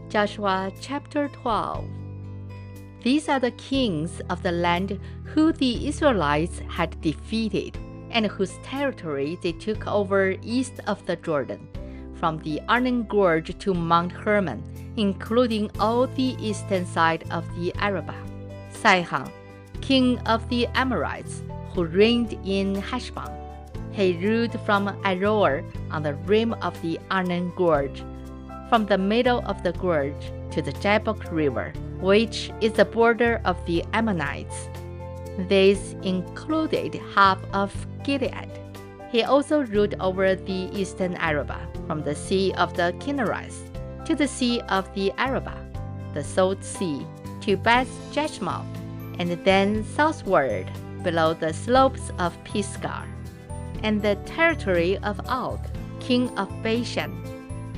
Joshua chapter 12. These are the kings of the land who the Israelites had defeated, and whose territory they took over east of the Jordan, from the Arnon Gorge to Mount Hermon, including all the eastern side of the Arabah. Sihon, king of the Amorites, who reigned in Heshbon. He ruled from Aroer on the rim of the Arnon Gorge, from the middle of the gorge to the Jabbok River, which is the border of the Ammonites. This included half of Gilead. He also ruled over the eastern Arabah, from the Sea of the Kinnerites to the Sea of the Arabah, the Salt Sea, to Beth Jeshmoth, and then southward below the slopes of Pisgah, and the territory of Og, king of Bashan,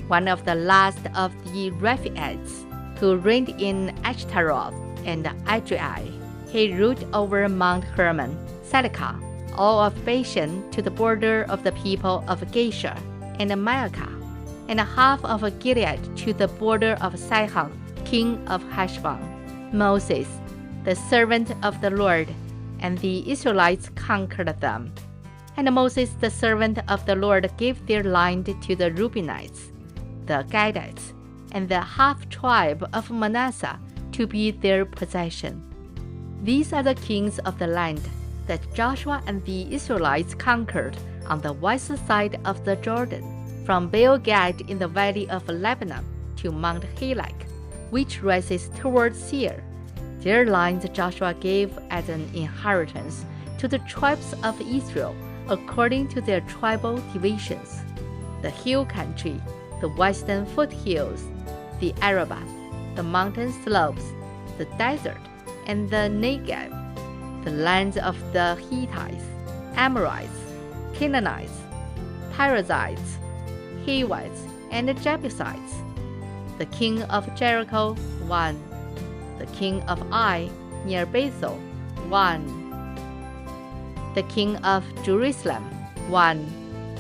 one of the last of the Rephaites, who reigned in Ashtaroth and Edrei. He ruled over Mount Hermon, Salecah, all of Bashan to the border of the people of Geshur and Maacah, and half of Gilead to the border of Sihon, king of Heshbon. Moses, the servant of the Lord, and the Israelites conquered them. And Moses, the servant of the Lord, gave their land to the Reubenites, the Gadites, and the half-tribe of Manasseh to be their possession. These are the kings of the land that Joshua and the Israelites conquered on the west side of the Jordan, from Baal-Gad in the valley of Lebanon to Mount Halak, which rises towards Seir. Their lands Joshua gave as an inheritance to the tribes of Israel according to their tribal divisions: the hill country, the western foothills, the Arabah, the mountain slopes, the desert, and the Negev, the lands of the Hittites, Amorites, Canaanites, Perizzites, Hivites, and Jebusites. The king of Jericho, 1. The king of Ai, near Bethel, 1. The king of Jerusalem, 1.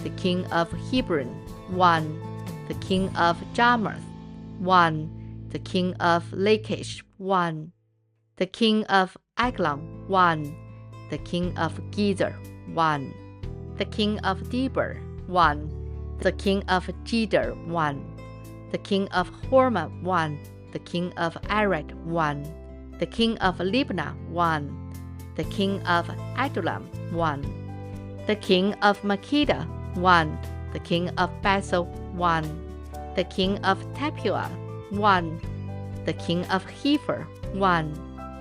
The king of Hebron, 1. The king of Jarmuth, 1. The king of Lachish, 1. The king of Eglon, 1. The king of Gezer, 1. The king of Debir, 1. The king of Geder, 1. The king of Hormah, 1. The king of Arad, 1. The king of Libnah, 1. The king of Adullam, 1. The king of Makkedah, 1. The king of Bethel, 1. The king of Tappuah, 1. The king of Hepher, 1.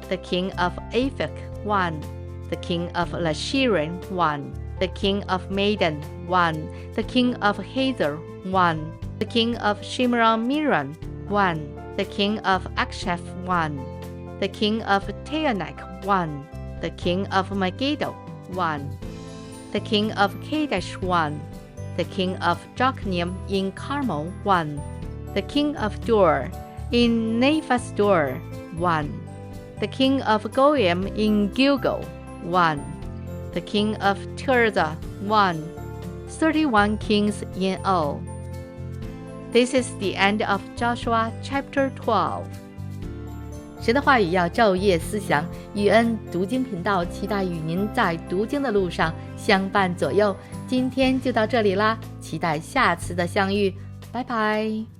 The king of Aphek, 1. The king of Lashiran, 1. The king of Madon, 1. The king of Hazor, 1. The king of Shimron-Miron, 1. The king of Akshaph, 1. The king of Taanach, 1. The king of Megiddo, 1. The king of Kadesh, 1. The king of Jokneam in Carmel, 1. The king of Dor in Nephas Dor, 1. The king of Goyim in Gilgal, 1. The king of Tirzah, 1. 31 kings in all. This is the end of Joshua chapter 12. 神的话语要昼夜思想，宇恩读经频道期待与您在读经的路上相伴左右。今天就到这里啦，期待下次的相遇，拜拜。